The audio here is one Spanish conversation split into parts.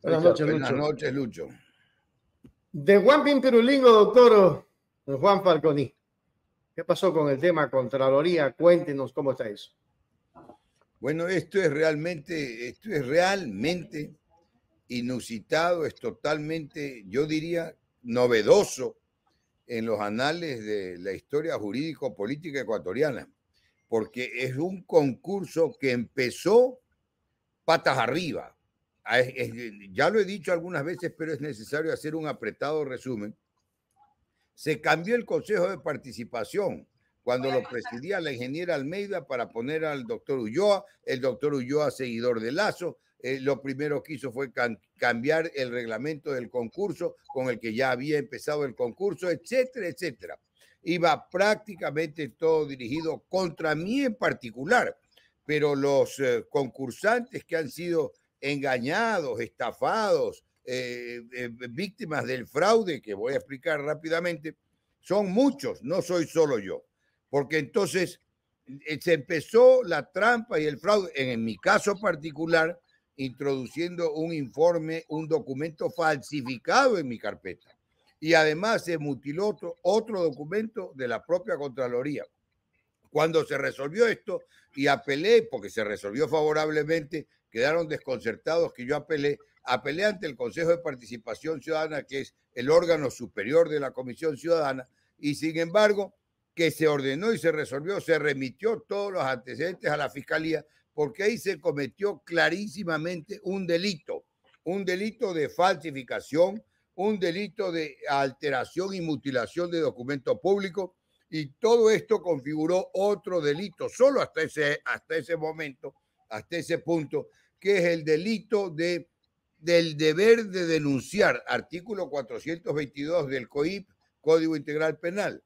Buenas noches, Lucho. Buenas noches, Lucho. De Juan Pimpirulingo, doctor Juan Falconi. ¿Qué pasó con el tema Contraloría? Cuéntenos cómo está eso. Bueno, esto es realmente inusitado, es totalmente, yo diría, novedoso en los anales de la historia jurídico-política ecuatoriana, porque es un concurso que empezó patas arriba. Ya lo he dicho algunas veces, pero es necesario hacer un apretado resumen. Se cambió el Consejo de Participación cuando lo presidía la ingeniera Almeida para poner al doctor Ulloa, el doctor Ulloa seguidor de Lazo. Lo primero que hizo fue cambiar el reglamento del concurso con el que ya había empezado el concurso, etcétera, etcétera. Iba prácticamente todo dirigido contra mí en particular, pero los concursantes que han sido engañados, estafados, víctimas del fraude, que voy a explicar rápidamente, son muchos, no soy solo yo, porque entonces se empezó la trampa y el fraude, en mi caso particular, introduciendo un informe, un documento falsificado en mi carpeta, y además se mutiló otro documento de la propia Contraloría. Cuando se resolvió esto y apelé, porque se resolvió favorablemente, quedaron desconcertados que yo apelé ante el Consejo de Participación Ciudadana, que es el órgano superior de la Comisión Ciudadana, y sin embargo, que se ordenó y se resolvió, se remitió todos los antecedentes a la Fiscalía, porque ahí se cometió clarísimamente un delito de falsificación, un delito de alteración y mutilación de documento público, y todo esto configuró otro delito, solo hasta ese momento, hasta ese punto, que es el delito del deber de denunciar, artículo 422 del COIP, Código Integral Penal.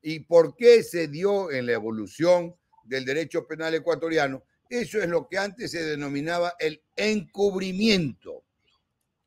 ¿Y por qué se dio en la evolución del derecho penal ecuatoriano? Eso es lo que antes se denominaba el encubrimiento.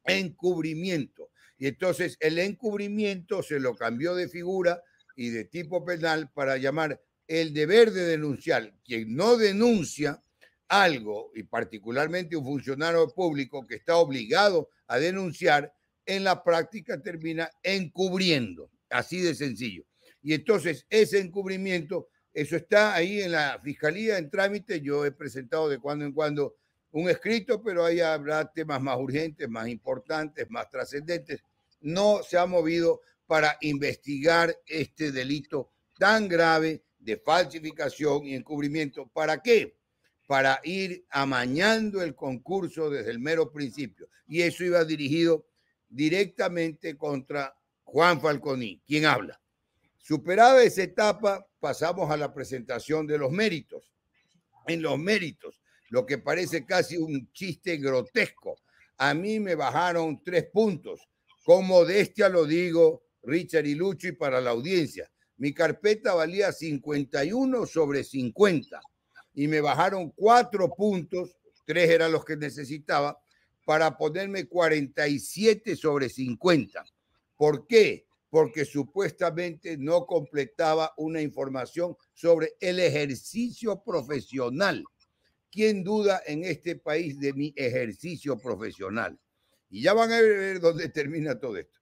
Encubrimiento. Y entonces el encubrimiento se lo cambió de figura y de tipo penal para llamar el deber de denunciar. Quien no denuncia algo, y particularmente un funcionario público que está obligado a denunciar, en la práctica termina encubriendo, así de sencillo. Y entonces ese encubrimiento, eso está ahí en la Fiscalía en trámite. Yo he presentado de cuando en cuando un escrito, pero ahí habrá temas más urgentes, más importantes, más trascendentes. No se ha movido para investigar este delito tan grave de falsificación y encubrimiento. ¿Para qué? Para ir amañando el concurso desde el mero principio. Y eso iba dirigido directamente contra Juan Falconi, quien habla. Superada esa etapa, pasamos a la presentación de los méritos. En los méritos, lo que parece casi un chiste grotesco. A mí me bajaron 3 puntos. Con modestia lo digo, Richard y Lucho, y para la audiencia. Mi carpeta valía 51 sobre 50 y me bajaron 4 puntos, 3 eran los que necesitaba, para ponerme 47 sobre 50. ¿Por qué? Porque supuestamente no completaba una información sobre el ejercicio profesional. ¿Quién duda en este país de mi ejercicio profesional? Y ya van a ver dónde termina todo esto.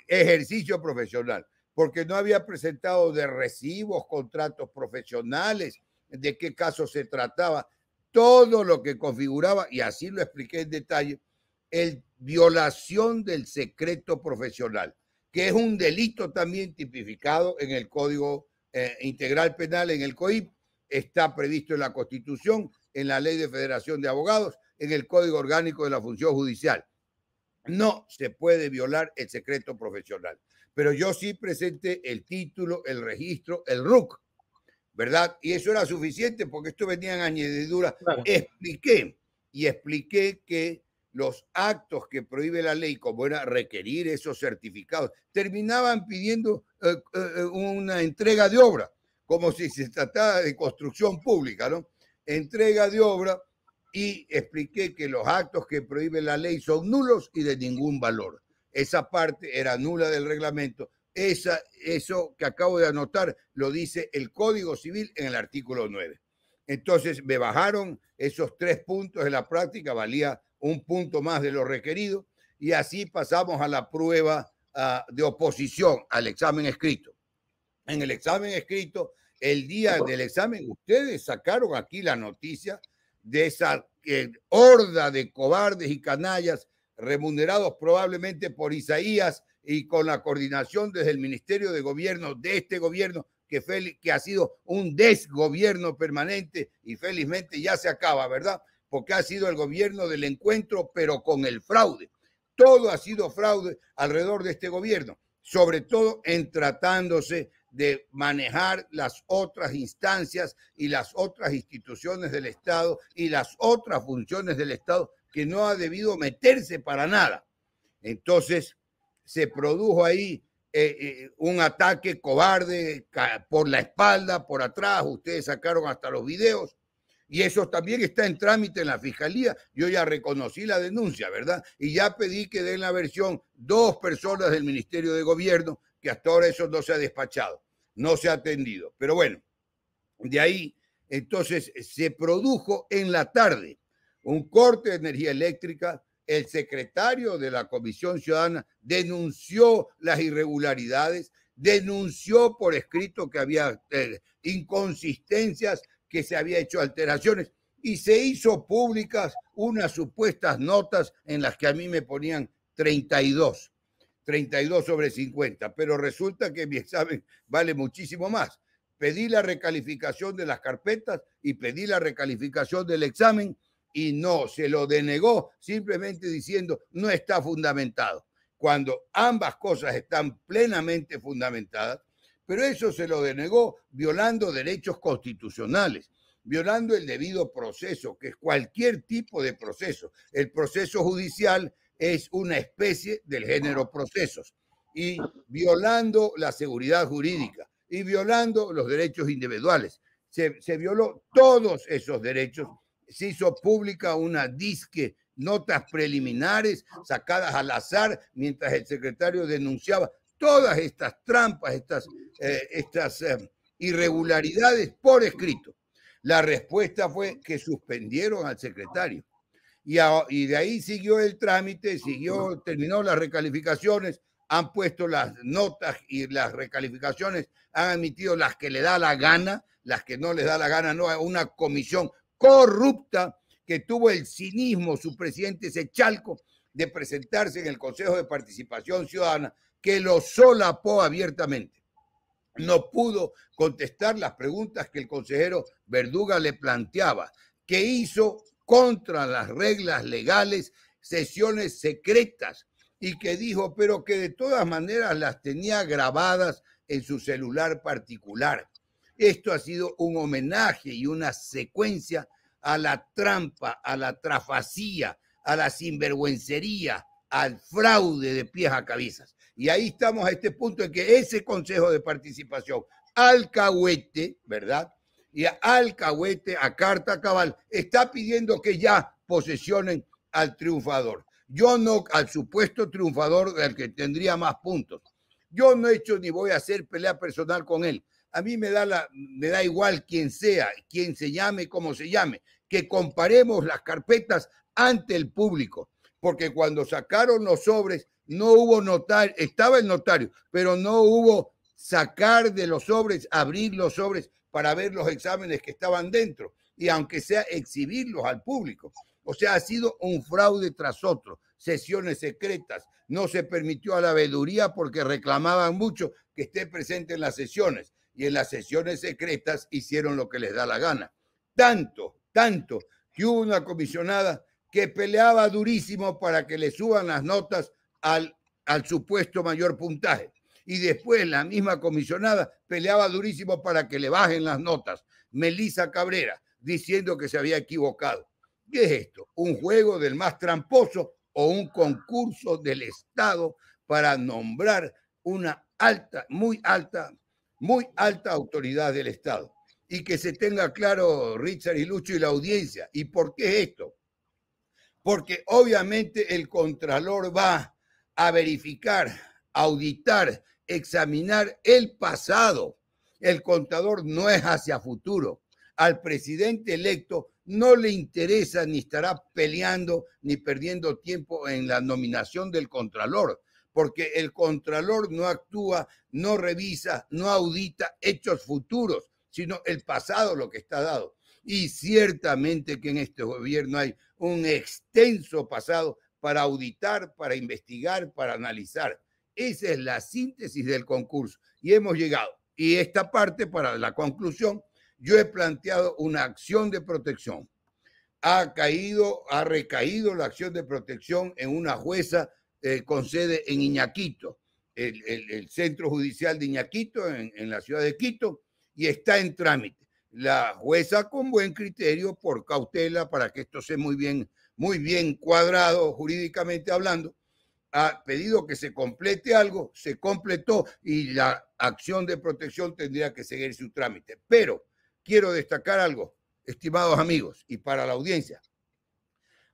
Ejercicio profesional, porque no había presentado de recibos, contratos profesionales, de qué caso se trataba, todo lo que configuraba, y así lo expliqué en detalle, violación del secreto profesional, que es un delito también tipificado en el Código Integral Penal, en el COIP, está previsto en la Constitución, en la Ley de Federación de Abogados, en el Código Orgánico de la Función Judicial. No se puede violar el secreto profesional. Pero yo sí presenté el título, el registro, el RUC, ¿verdad? Y eso era suficiente porque esto venía en añadidura. Claro. Expliqué que los actos que prohíbe la ley, como era requerir esos certificados, terminaban pidiendo una entrega de obra, como si se tratara de construcción pública, ¿no? Entrega de obra, y expliqué que los actos que prohíbe la ley son nulos y de ningún valor. Esa parte era nula del reglamento. Eso que acabo de anotar lo dice el Código Civil en el artículo 9. Entonces me bajaron esos 3 puntos en la práctica, valía un punto más de lo requerido, y así pasamos a la prueba de oposición al examen escrito. En el examen escrito, el día del examen, ustedes sacaron aquí la noticia de esa horda de cobardes y canallas remunerados probablemente por Isaías y con la coordinación desde el Ministerio de Gobierno de este gobierno que ha sido un desgobierno permanente y felizmente ya se acaba, ¿verdad? Porque ha sido el gobierno del encuentro, pero con el fraude. Todo ha sido fraude alrededor de este gobierno, sobre todo en tratándose de manejar las otras instancias y las otras instituciones del Estado y las otras funciones del Estado que no ha debido meterse para nada. Entonces se produjo ahí un ataque cobarde por la espalda, por atrás, ustedes sacaron hasta los videos. Y eso también está en trámite en la Fiscalía. Yo ya reconocí la denuncia, ¿verdad? Y ya pedí que den la versión 2 personas del Ministerio de Gobierno, que hasta ahora eso no se ha despachado, no se ha atendido. Pero bueno, de ahí, entonces, se produjo en la tarde un corte de energía eléctrica. El secretario de la Comisión Ciudadana denunció las irregularidades, denunció por escrito que había inconsistencias, que se había hecho alteraciones y se hizo públicas unas supuestas notas en las que a mí me ponían 32 sobre 50, pero resulta que mi examen vale muchísimo más. Pedí la recalificación de las carpetas y pedí la recalificación del examen y no, se lo denegó simplemente diciendo no está fundamentado, cuando ambas cosas están plenamente fundamentadas. Pero eso se lo denegó violando derechos constitucionales, violando el debido proceso, que es cualquier tipo de proceso. El proceso judicial es una especie del género procesos, y violando la seguridad jurídica y violando los derechos individuales. Se violó todos esos derechos. Se hizo pública una disque notas preliminares sacadas al azar mientras el secretario denunciaba todas estas trampas, estas irregularidades por escrito. La respuesta fue que suspendieron al secretario. Y de ahí siguió el trámite, terminó las recalificaciones, han puesto las notas y las recalificaciones, han emitido las que le da la gana, las que no les da la gana, no, una comisión corrupta que tuvo el cinismo, su presidente Sechalco, de presentarse en el Consejo de Participación Ciudadana, que lo solapó abiertamente. No pudo contestar las preguntas que el consejero Verduga le planteaba, que hizo contra las reglas legales sesiones secretas y que dijo, pero que de todas maneras las tenía grabadas en su celular particular. Esto ha sido un homenaje y una secuencia a la trampa, a la trafacía, a la sinvergüencería, al fraude de pies a cabezas. Y ahí estamos a este punto en que ese Consejo de Participación alcahuete, ¿verdad? Y alcahuete, a carta cabal, está pidiendo que ya posesionen al triunfador. Yo no, al supuesto triunfador, al que tendría más puntos. Yo no he hecho ni voy a hacer pelea personal con él. A mí me da igual quién sea, quién se llame, cómo se llame, que comparemos las carpetas ante el público, porque cuando sacaron los sobres no hubo notario, estaba el notario, pero no hubo sacar de los sobres, abrir los sobres para ver los exámenes que estaban dentro, y aunque sea exhibirlos al público. O sea, ha sido un fraude tras otro, sesiones secretas, no se permitió a la veeduría porque reclamaban mucho que esté presente en las sesiones, y en las sesiones secretas hicieron lo que les da la gana. Tanto que hubo una comisionada que peleaba durísimo para que le suban las notas al supuesto mayor puntaje. Y después la misma comisionada peleaba durísimo para que le bajen las notas. Melissa Cabrera, diciendo que se había equivocado. ¿Qué es esto? ¿Un juego del más tramposo o un concurso del Estado para nombrar una muy alta autoridad del Estado? Y que se tenga claro, Richard y Lucho y la audiencia. ¿Y por qué esto? Porque obviamente el Contralor va a verificar, auditar, examinar el pasado. El contador no es hacia futuro. Al presidente electo no le interesa ni estará peleando ni perdiendo tiempo en la nominación del Contralor, porque el Contralor no actúa, no revisa, no audita hechos futuros, sino el pasado, lo que está dado. Y ciertamente que en este gobierno hay un extenso pasado para auditar, para investigar, para analizar. Esa es la síntesis del concurso y hemos llegado. Y esta parte, para la conclusión, yo he planteado una acción de protección. Ha recaído la acción de protección en una jueza con sede en Iñaquito, el centro judicial de Iñaquito, en la ciudad de Quito, y está en trámite. La jueza, con buen criterio, por cautela, para que esto sea muy bien cuadrado jurídicamente hablando, ha pedido que se complete algo, se completó y la acción de protección tendría que seguir su trámite. Pero quiero destacar algo, estimados amigos, y para la audiencia.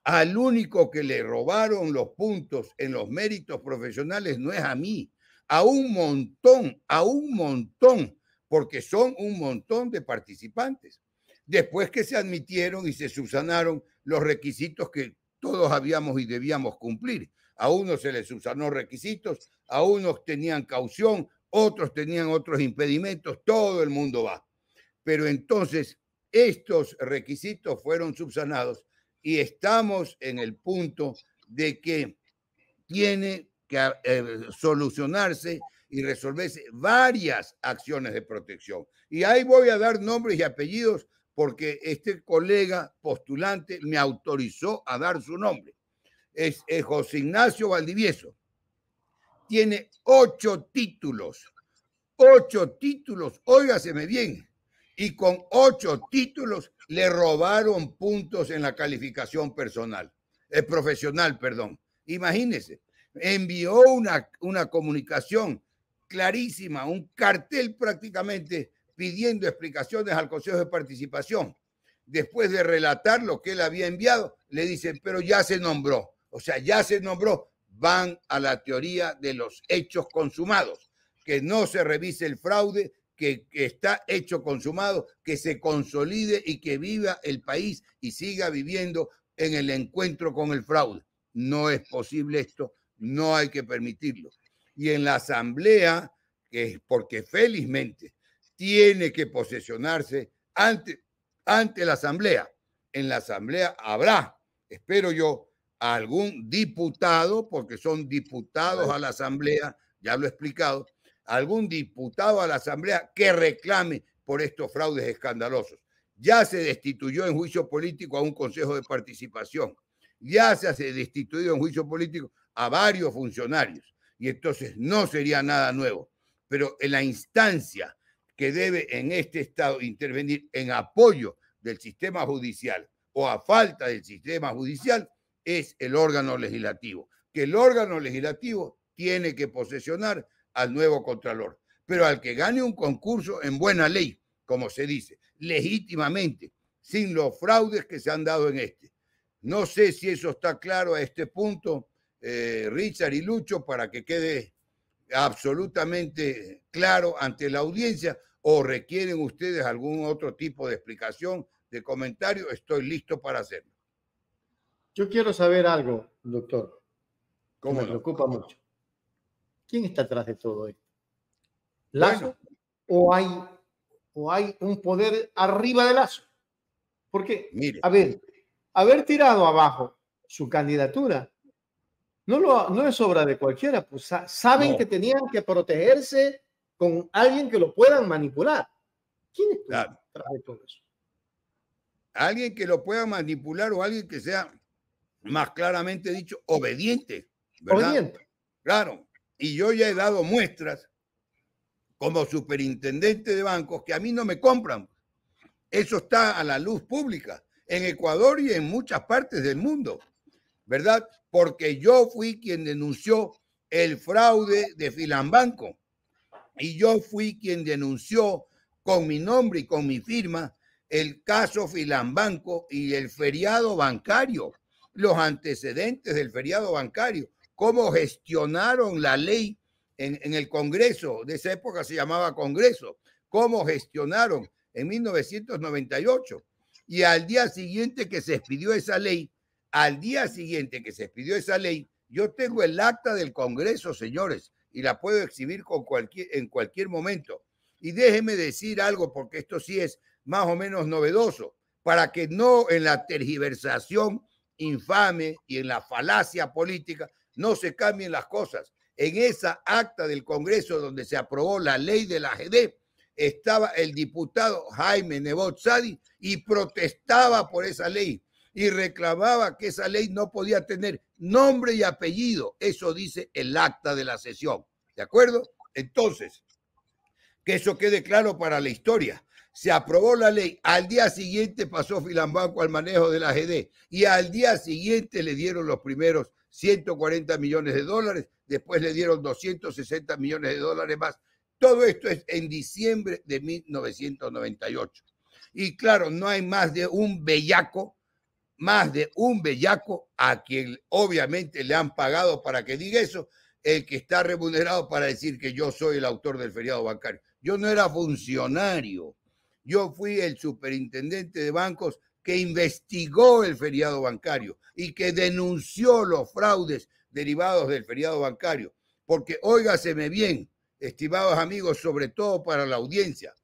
Al único que le robaron los puntos en los méritos profesionales no es a mí, a un montón, porque son un montón de participantes. Después que se admitieron y se subsanaron los requisitos que todos habíamos y debíamos cumplir. A unos se les subsanó requisitos, a unos tenían caución, otros tenían otros impedimentos, todo el mundo va. Pero entonces estos requisitos fueron subsanados y estamos en el punto de que tiene que solucionarse y resolverse varias acciones de protección. Y ahí voy a dar nombres y apellidos porque este colega postulante me autorizó a dar su nombre. Es José Ignacio Valdivieso. Tiene 8 títulos. 8 títulos, óigaseme bien. Y con 8 títulos le robaron puntos en la calificación profesional, perdón. Imagínense, envió una comunicación clarísima, un cartel prácticamente pidiendo explicaciones al Consejo de Participación. Después de relatar lo que él había enviado, le dicen, pero ya se nombró. O sea, ya se nombró. Van a la teoría de los hechos consumados. Que no se revise el fraude, que está hecho consumado, que se consolide y que viva el país y siga viviendo en el encuentro con el fraude. No es posible esto, no hay que permitirlo. Y en la asamblea, que es porque felizmente tiene que posesionarse ante la asamblea. En la asamblea habrá, espero yo, algún diputado, porque son diputados a la asamblea, ya lo he explicado, algún diputado a la asamblea que reclame por estos fraudes escandalosos. Ya se destituyó en juicio político a un consejo de participación, ya se ha destituido en juicio político a varios funcionarios y entonces no sería nada nuevo. Pero en la instancia que debe en este estado intervenir en apoyo del sistema judicial o a falta del sistema judicial es el órgano legislativo, que el órgano legislativo tiene que posesionar al nuevo Contralor, pero al que gane un concurso en buena ley, como se dice, legítimamente, sin los fraudes que se han dado en este. No sé si eso está claro a este punto, Richard y Lucho, para que quede absolutamente claro ante la audiencia, o requieren ustedes algún otro tipo de explicación, de comentario. Estoy listo para hacerlo. Yo quiero saber algo, doctor, que me ¿Cómo no? preocupa mucho. ¿Quién está atrás de todo esto? ¿Lazo? Bueno. ¿O hay un poder arriba de Lazo? Porque, mire, a ver, haber tirado abajo su candidatura no es obra de cualquiera, pues saben que tenían que protegerse con alguien que lo puedan manipular. ¿Quién está atrás de todo eso? Alguien que lo pueda manipular o alguien que sea, más claramente dicho, obediente, ¿verdad? Obediente. Claro, y yo ya he dado muestras como superintendente de bancos que a mí no me compran. Eso está a la luz pública en Ecuador y en muchas partes del mundo, ¿verdad? Porque yo fui quien denunció el fraude de Filambanco y yo fui quien denunció con mi nombre y con mi firma el caso Filambanco y el feriado bancario, los antecedentes del feriado bancario, cómo gestionaron la ley en el Congreso, de esa época se llamaba Congreso, cómo gestionaron en 1998. Y al día siguiente que se expidió esa ley, yo tengo el acta del Congreso, señores, y la puedo exhibir en cualquier momento. Y déjeme decir algo, porque esto sí es más o menos novedoso, para que no en la tergiversación infame y en la falacia política no se cambien las cosas. En esa acta del Congreso donde se aprobó la ley de la AGD, estaba el diputado Jaime Nebot Sadi y protestaba por esa ley y reclamaba que esa ley no podía tener nombre y apellido. Eso dice el acta de la sesión. ¿De acuerdo? Entonces, que eso quede claro para la historia. Se aprobó la ley, al día siguiente pasó Filambanco al manejo de la AGD y al día siguiente le dieron los primeros 140 millones de dólares, después le dieron 260 millones de dólares más. Todo esto es en diciembre de 1998. Y claro, no hay más de un bellaco a quien obviamente le han pagado para que diga eso, el que está remunerado para decir que yo soy el autor del feriado bancario. Yo no era funcionario, yo fui el superintendente de bancos que investigó el feriado bancario y que denunció los fraudes derivados del feriado bancario. Porque óigaseme bien, estimados amigos, sobre todo para la audiencia,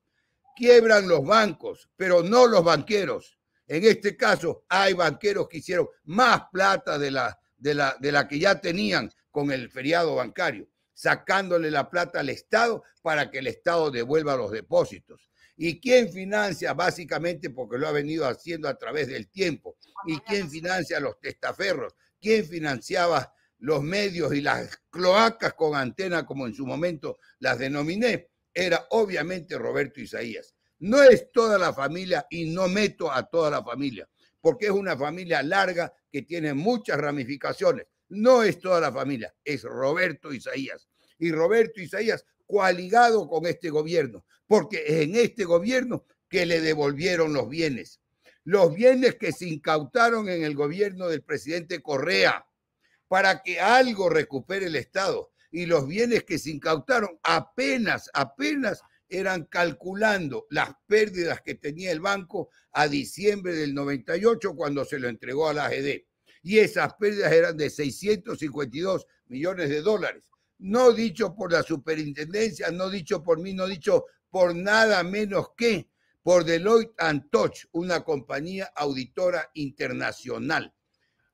quiebran los bancos, pero no los banqueros. En este caso, hay banqueros que hicieron más plata de la que ya tenían con el feriado bancario, sacándole la plata al Estado para que el Estado devuelva los depósitos. ¿Y quién financia? Básicamente porque lo ha venido haciendo a través del tiempo. ¿Y quién financia los testaferros? ¿Quién financiaba los medios y las cloacas con antena, como en su momento las denominé? Era obviamente Roberto Isaías. No es toda la familia y no meto a toda la familia, porque es una familia larga que tiene muchas ramificaciones. No es toda la familia, es Roberto Isaías. Y Roberto Isaías coaligado con este gobierno, porque es en este gobierno que le devolvieron los bienes que se incautaron en el gobierno del presidente Correa, para que algo recupere el Estado. Y los bienes que se incautaron apenas eran calculando las pérdidas que tenía el banco a diciembre del 98 cuando se lo entregó a la AGD. Y esas pérdidas eran de 652 millones de dólares. No dicho por la superintendencia, no dicho por mí, no dicho por nada menos que por Deloitte & Touche, una compañía auditora internacional.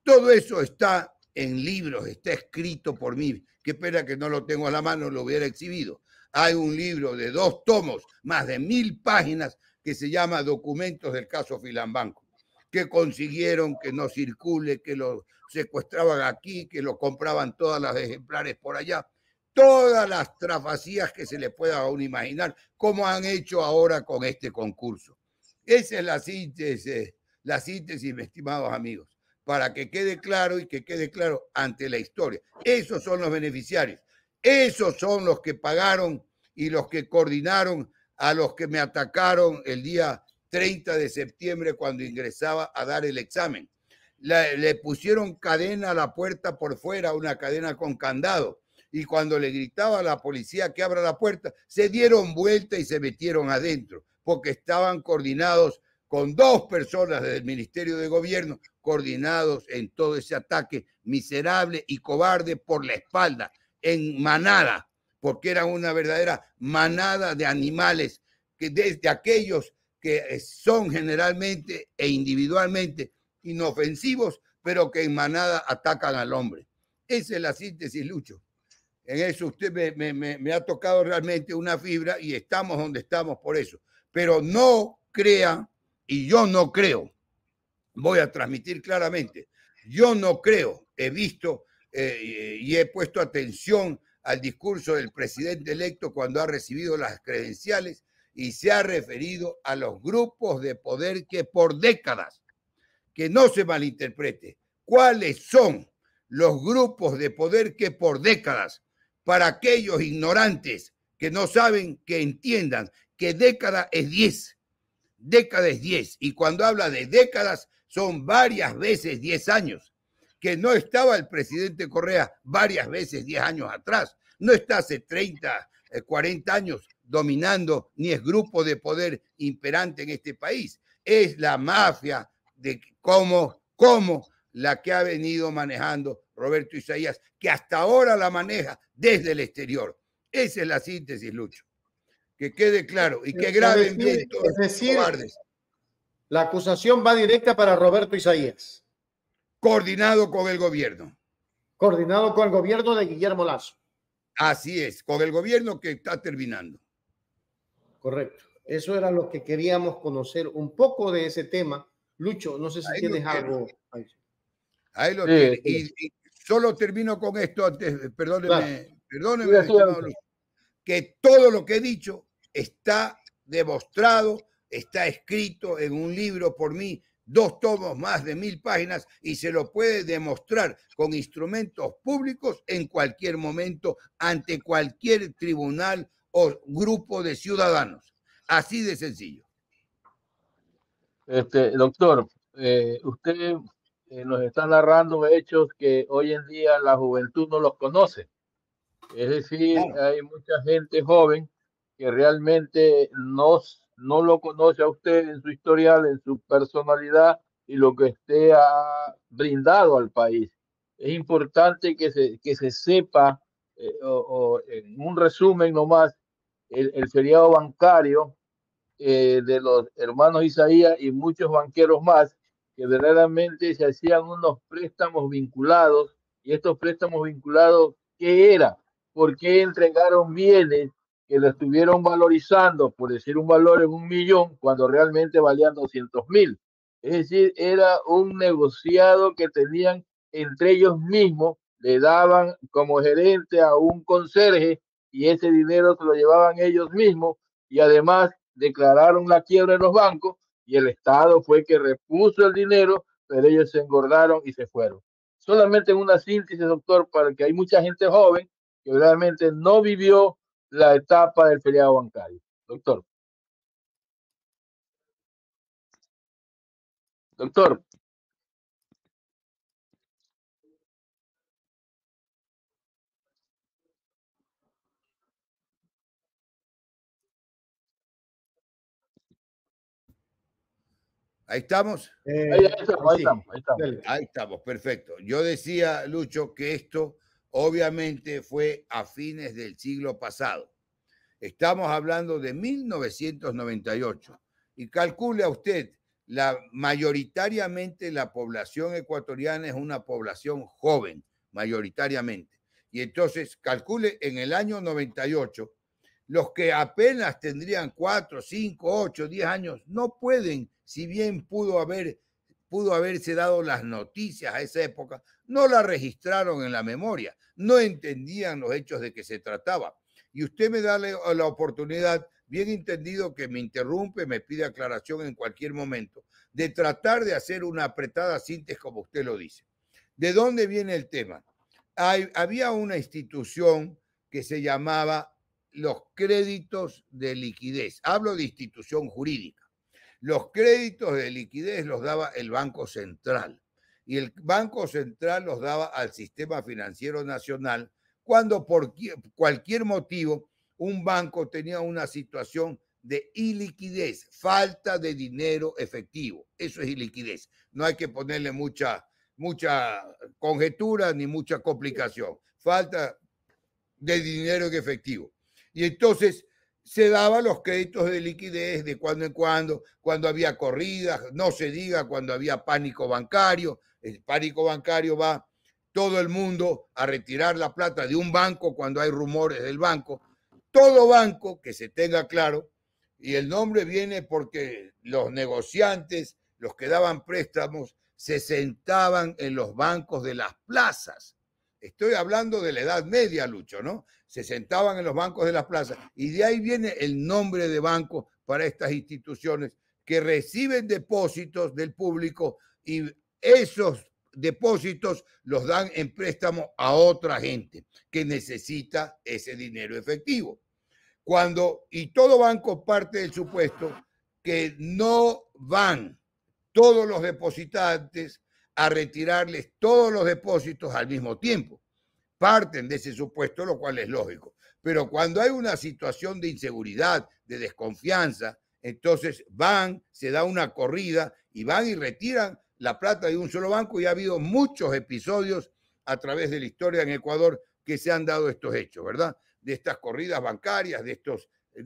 Todo eso está en libros, está escrito por mí. Qué pena que no lo tengo a la mano, lo hubiera exhibido. Hay un libro de 2 tomos, más de 1000 páginas, que se llama Documentos del caso Filambanco, que consiguieron que no circule, que lo secuestraban aquí, que lo compraban todas las ejemplares por allá. Todas las trafacías que se le pueda aún imaginar, como han hecho ahora con este concurso. Esa es la síntesis, mis estimados amigos, para que quede claro y que quede claro ante la historia. Esos son los beneficiarios, esos son los que pagaron y los que coordinaron a los que me atacaron el día 30 de septiembre cuando ingresaba a dar el examen. Le pusieron cadena a la puerta por fuera, una cadena con candado. Y cuando le gritaba a la policía que abra la puerta, se dieron vuelta y se metieron adentro, porque estaban coordinados con 2 personas del Ministerio de Gobierno, coordinados en todo ese ataque miserable y cobarde por la espalda, en manada, porque eran una verdadera manada de animales, que desde aquellos que son generalmente e individualmente inofensivos, pero que en manada atacan al hombre. Esa es la síntesis, Lucho. En eso usted me ha tocado realmente una fibra y estamos donde estamos por eso. Pero no crea, y yo no creo, voy a transmitir claramente, yo no creo, he visto y he puesto atención al discurso del presidente electo cuando ha recibido las credenciales y se ha referido a los grupos de poder que por décadas, que no se malinterprete, ¿cuáles son los grupos de poder que por décadas, para aquellos ignorantes que no saben, que entiendan que década es 10, década es 10, y cuando habla de décadas son varias veces 10 años, que no estaba el presidente Correa varias veces 10 años atrás, no está hace 30, 40 años dominando, ni es grupo de poder imperante en este país. es la mafia de cómo la que ha venido manejando Roberto Isaías, que hasta ahora la maneja desde el exterior. Esa es la síntesis, Lucho. Que quede claro y que graben bien todos los cobardes. La acusación va directa para Roberto Isaías. Coordinado con el gobierno. Coordinado con el gobierno de Guillermo Lasso. Así es, con el gobierno que está terminando. Correcto. Eso era lo que queríamos conocer un poco de ese tema. Lucho, no sé si tienes algo. Ahí lo tiene. Y solo termino con esto antes, perdóneme, estimado Lucho, que todo lo que he dicho está demostrado, está escrito en un libro por mí, 2 tomos, más de 1000 páginas, y se lo puede demostrar con instrumentos públicos en cualquier momento, ante cualquier tribunal o grupo de ciudadanos. Así de sencillo. Doctor, usted nos está narrando hechos que hoy en día la juventud no los conoce. Es decir, hay mucha gente joven que realmente no lo conoce a usted en su historial, en su personalidad y lo que usted ha brindado al país. Es importante que se sepa, en un resumen nomás, el feriado bancario de los hermanos Isaías y muchos banqueros más, que verdaderamente se hacían unos préstamos vinculados. Y estos préstamos vinculados, ¿qué era? ¿Por qué entregaron bienes que lo estuvieron valorizando, por decir un valor en 1 millón, cuando realmente valían 200.000? Es decir, era un negociado que tenían entre ellos mismos, le daban como gerente a un conserje y ese dinero se lo llevaban ellos mismos, y además declararon la quiebra de los bancos y el Estado fue que repuso el dinero, pero ellos se engordaron y se fueron. Solamente en una síntesis, doctor, para que hay mucha gente joven que realmente no vivió la etapa del feriado bancario. Doctor. Doctor. Ahí estamos. Ahí estamos, perfecto. Yo decía, Lucho, que esto obviamente fue a fines del siglo pasado. Estamos hablando de 1998. Y calcule a usted, mayoritariamente la población ecuatoriana es una población joven, mayoritariamente. Y entonces, calcule en el año 98, los que apenas tendrían 4, 5, 8, 10 años, no pueden, si bien pudo haberse dado las noticias a esa época, no la registraron en la memoria, no entendían los hechos de que se trataba. Y usted me da la oportunidad, bien entendido que me interrumpe, me pide aclaración en cualquier momento, de tratar de hacer una apretada síntesis como usted lo dice. ¿De dónde viene el tema? Había una institución que se llamaba los créditos de liquidez. Hablo de institución jurídica. Los créditos de liquidez los daba el Banco Central y el Banco Central los daba al Sistema Financiero Nacional cuando por cualquier motivo un banco tenía una situación de iliquidez, falta de dinero efectivo. Eso es iliquidez. No hay que ponerle mucha conjetura ni mucha complicación. Falta de dinero en efectivo. Y entonces se daban los créditos de liquidez de cuando en cuando había corridas, no se diga cuando había pánico bancario. El pánico bancario va todo el mundo a retirar la plata de un banco cuando hay rumores del banco. Todo banco, que se tenga claro, y el nombre viene porque los negociantes, los que daban préstamos, se sentaban en los bancos de las plazas. Estoy hablando de la Edad Media, Lucho, ¿no? Se sentaban en los bancos de las plazas y de ahí viene el nombre de banco para estas instituciones que reciben depósitos del público y esos depósitos los dan en préstamo a otra gente que necesita ese dinero efectivo. Y todo banco parte del supuesto que no van todos los depositantes a retirarles todos los depósitos al mismo tiempo. Parten de ese supuesto, lo cual es lógico. Pero cuando hay una situación de inseguridad, de desconfianza Entonces se da una corrida y van y retiran la plata de un solo banco, y ha habido muchos episodios a través de la historia en Ecuador que se han dado estos hechos, ¿verdad? De estas corridas bancarias, de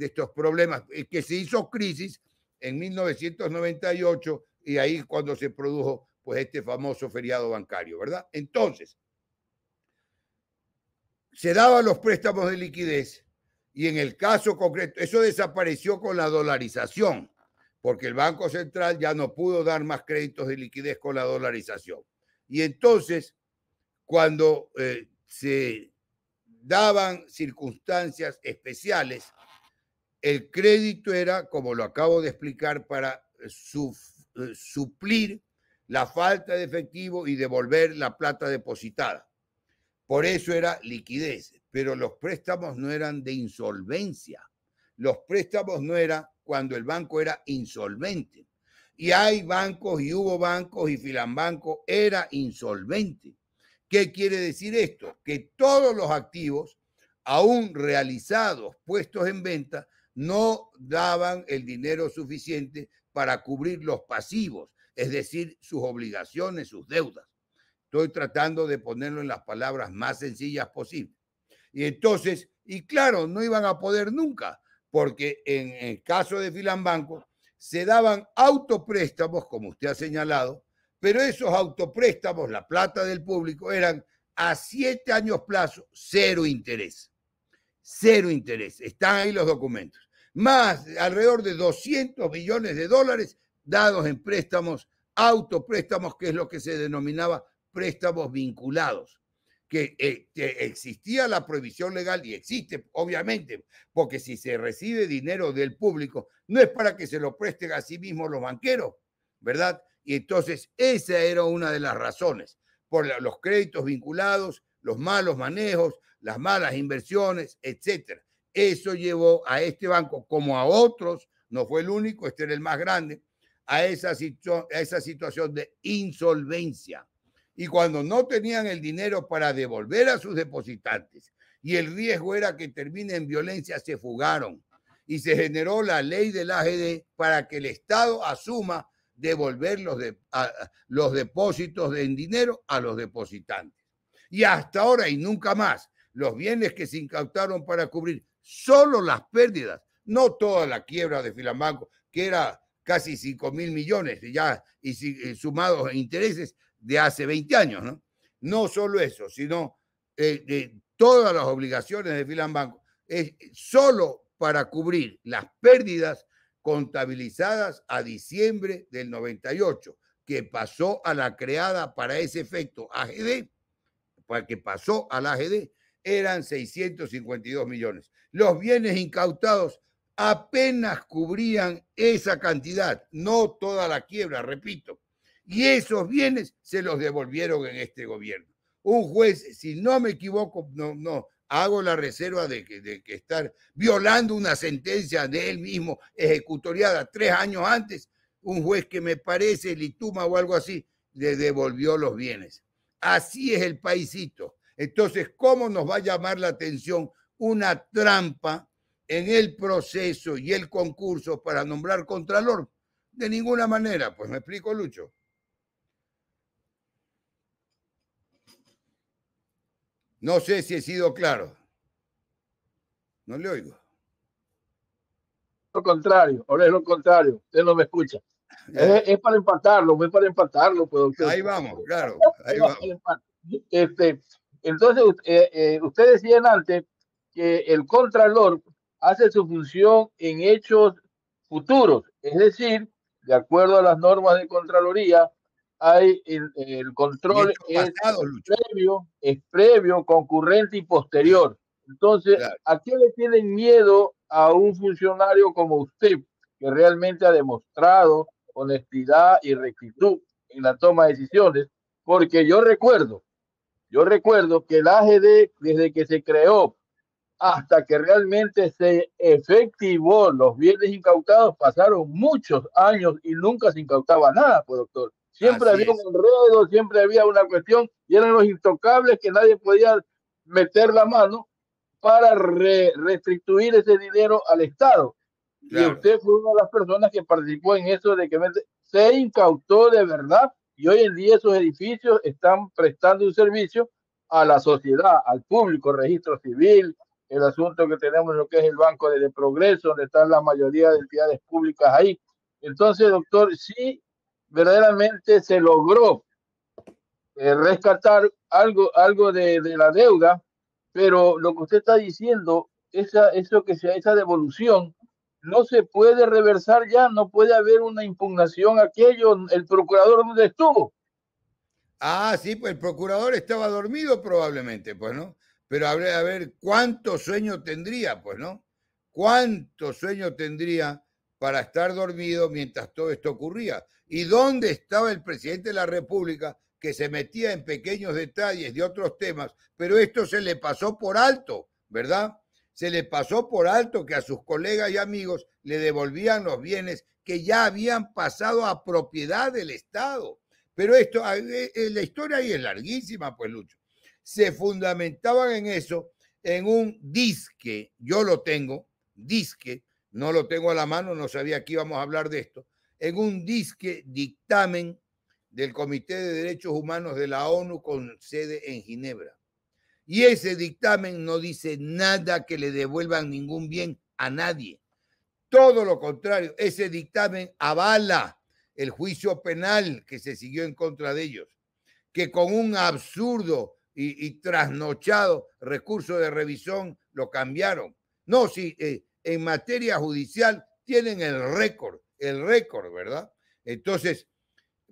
estos problemas, que se hizo crisis en 1998, y ahí cuando se produjo pues este famoso feriado bancario, ¿verdad? Entonces, se daban los préstamos de liquidez, y en el caso concreto, eso desapareció con la dolarización, porque el Banco Central ya no pudo dar más créditos de liquidez con la dolarización. Y entonces, cuando se daban circunstancias especiales, el crédito era, como lo acabo de explicar, para suplir la falta de efectivo y devolver la plata depositada. Por eso era liquidez, pero los préstamos no eran de insolvencia. Los préstamos no era cuando el banco era insolvente. Y hay bancos, y hubo bancos, y Filambanco era insolvente. ¿Qué quiere decir esto? Que todos los activos, aún realizados, puestos en venta, no daban el dinero suficiente para cubrir los pasivos, es decir, sus obligaciones, sus deudas. Estoy tratando de ponerlo en las palabras más sencillas posibles. Y entonces, y claro, no iban a poder nunca, porque en el caso de Filambanco se daban autopréstamos, como usted ha señalado, pero esos autopréstamos, la plata del público, eran a 7 años plazo, cero interés. Cero interés. Están ahí los documentos. Más alrededor de 200 millones de dólares dados en préstamos, autopréstamos, que es lo que se denominaba préstamos vinculados, que existía la prohibición legal, y existe obviamente, porque si se recibe dinero del público no es para que se lo presten a sí mismos los banqueros, ¿verdad? Y entonces esa era una de las razones, por los créditos vinculados, los malos manejos, las malas inversiones, etcétera. Eso llevó a este banco, como a otros, no fue el único, este era el más grande, a esa situación de insolvencia. Y cuando no tenían el dinero para devolver a sus depositantes y el riesgo era que termine en violencia, se fugaron. Y se generó la ley del AGD para que el Estado asuma devolver los depósitos en dinero a los depositantes. Y hasta ahora y nunca más, los bienes que se incautaron para cubrir solo las pérdidas, no toda la quiebra de Filambanco, que era casi 5.000 millones ya, y sumados intereses de hace 20 años, ¿no? No solo eso, sino todas las obligaciones de Filambanco, solo para cubrir las pérdidas contabilizadas a diciembre del 98, que pasó a la creada para ese efecto AGD, que pasó a la AGD, eran 652 millones. Los bienes incautados apenas cubrían esa cantidad, no toda la quiebra, repito. Y esos bienes se los devolvieron en este gobierno. Un juez, si no me equivoco, no hago la reserva de que estar violando una sentencia de él mismo ejecutoriada 3 años antes, un juez que me parece Lituma o algo así, le devolvió los bienes. Así es el paisito. Entonces, ¿cómo nos va a llamar la atención una trampa en el proceso y el concurso para nombrar contralor? De ninguna manera. Pues me explico, Lucho. No sé si he sido claro. No le oigo. Lo contrario, ahora es lo contrario. Usted no me escucha. Es para empatarlo, pues, doctor. Ahí vamos, claro. Ahí vamos. Entonces, ustedes decían antes que el contralor hace su función en hechos futuros, es decir, de acuerdo a las normas de Contraloría, hay el control es previo, concurrente y posterior. Entonces, claro, ¿a qué le tienen miedo a un funcionario como usted, que realmente ha demostrado honestidad y rectitud en la toma de decisiones? Porque yo recuerdo que el AGD, desde que se creó hasta que realmente se efectivó los bienes incautados, pasaron muchos años y nunca se incautaba nada, pues, doctor. Siempre había un enredo, siempre había una cuestión, y eran los intocables que nadie podía meter la mano para restituir ese dinero al Estado. Y usted fue una de las personas que participó en eso de que se incautó de verdad, y hoy en día esos edificios están prestando un servicio a la sociedad, al público, registro civil, el asunto que tenemos lo que es el Banco de Progreso, donde están la mayoría de entidades públicas ahí. Entonces, doctor, sí, verdaderamente se logró rescatar algo de la deuda, pero lo que usted está diciendo, esa devolución, no se puede reversar ya, no puede haber una impugnación a aquello, el procurador ¿dónde estuvo? Ah, sí, pues el procurador estaba dormido probablemente, pues, ¿no? Pero a ver, ¿cuánto sueño tendría, pues, ¿no? ¿Cuánto sueño tendría para estar dormido mientras todo esto ocurría? ¿Y dónde estaba el presidente de la República que se metía en pequeños detalles de otros temas? Pero esto se le pasó por alto, ¿verdad? Se le pasó por alto que a sus colegas y amigos le devolvían los bienes que ya habían pasado a propiedad del Estado. Pero esto, la historia ahí es larguísima, pues, Lucho. Se fundamentaban en eso, en un disque, yo lo tengo, disque, no lo tengo a la mano, no sabía que íbamos a hablar de esto, en un disque dictamen del Comité de Derechos Humanos de la ONU con sede en Ginebra. Y ese dictamen no dice nada que le devuelvan ningún bien a nadie. Todo lo contrario, ese dictamen avala el juicio penal que se siguió en contra de ellos, que con un absurdo y trasnochado recurso de revisión lo cambiaron. No, sí, en materia judicial tienen el récord, ¿verdad? Entonces,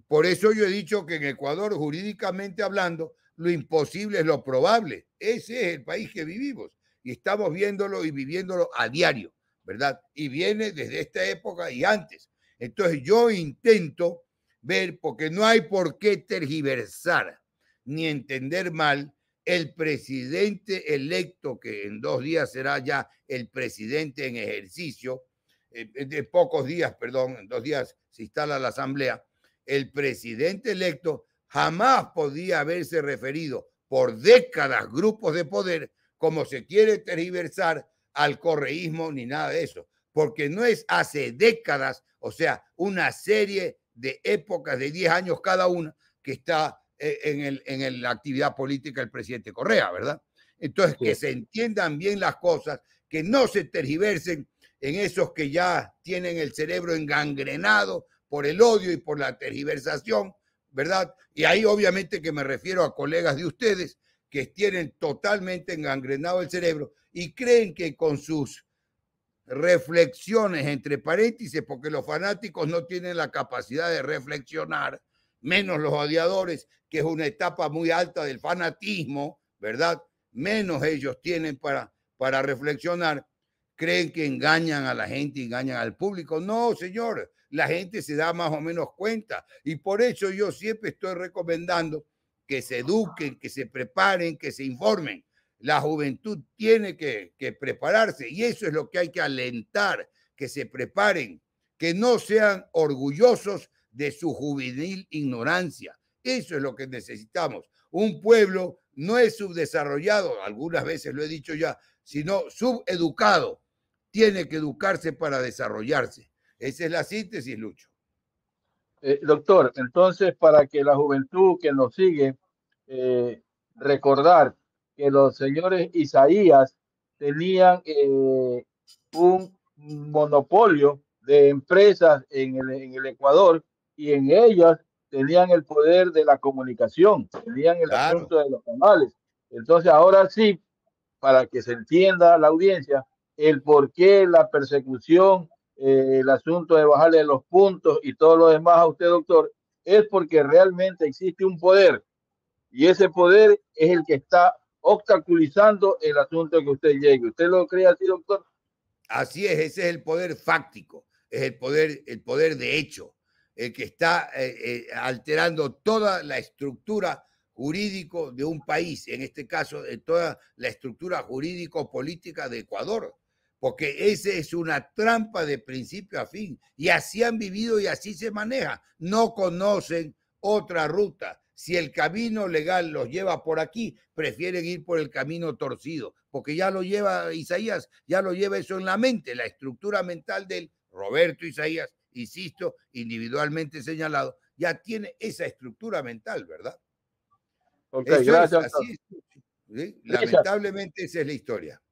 por eso yo he dicho que en Ecuador, jurídicamente hablando, lo imposible es lo probable. Ese es el país que vivimos y estamos viéndolo y viviéndolo a diario, ¿verdad? Y viene desde esta época y antes. Entonces yo intento ver, porque no hay por qué tergiversar ni entender mal el presidente electo, que en 2 días será ya el presidente en ejercicio, de pocos días, perdón, en 2 días se instala la asamblea, el presidente electo jamás podía haberse referido por décadas grupos de poder como se quiere tergiversar al correísmo ni nada de eso, porque no es hace décadas, o sea, una serie de épocas de 10 años cada una que está en la actividad política del presidente Correa, ¿verdad? Entonces, que se entiendan bien las cosas, que no se tergiversen en esos que ya tienen el cerebro engangrenado por el odio y por la tergiversación, ¿verdad? Y ahí obviamente que me refiero a colegas de ustedes que tienen totalmente engangrenado el cerebro y creen que con sus reflexiones, entre paréntesis, porque los fanáticos no tienen la capacidad de reflexionar, menos los odiadores, que es una etapa muy alta del fanatismo, ¿verdad? Menos ellos tienen para reflexionar, creen que engañan a la gente, engañan al público. No, señor, la gente se da más o menos cuenta y por eso yo siempre estoy recomendando que se eduquen, que se preparen, que se informen. La juventud tiene que prepararse y eso es lo que hay que alentar, que se preparen, que no sean orgullosos de su juvenil ignorancia. Eso es lo que necesitamos. Un pueblo no es subdesarrollado, algunas veces lo he dicho ya, sino subeducado. Tiene que educarse para desarrollarse. Esa es la síntesis, Lucho. Doctor, entonces para que la juventud que nos sigue, recordar que los señores Isaías tenían un monopolio de empresas en el Ecuador y en ellas tenían el poder de la comunicación, tenían el asunto de los canales. Entonces ahora sí, para que se entienda la audiencia, el por qué la persecución, el asunto de bajarle los puntos y todo lo demás a usted, doctor, es porque realmente existe un poder y ese poder es el que está obstaculizando el asunto que usted llegue. ¿Usted lo cree así, doctor? Así es, ese es el poder fáctico, es el poder de hecho, el que está alterando toda la estructura jurídico de un país, en este caso toda la estructura jurídico-política de Ecuador, porque esa es una trampa de principio a fin, y así han vivido y así se maneja, no conocen otra ruta, Si el camino legal los lleva por aquí, prefieren ir por el camino torcido, porque ya lo lleva Isaías, ya lo lleva eso en la mente, la estructura mental del Roberto Isaías, insisto, individualmente señalado, ya tiene esa estructura mental, ¿verdad? Ok, eso gracias. es, así es, ¿sí? Lamentablemente esa es la historia.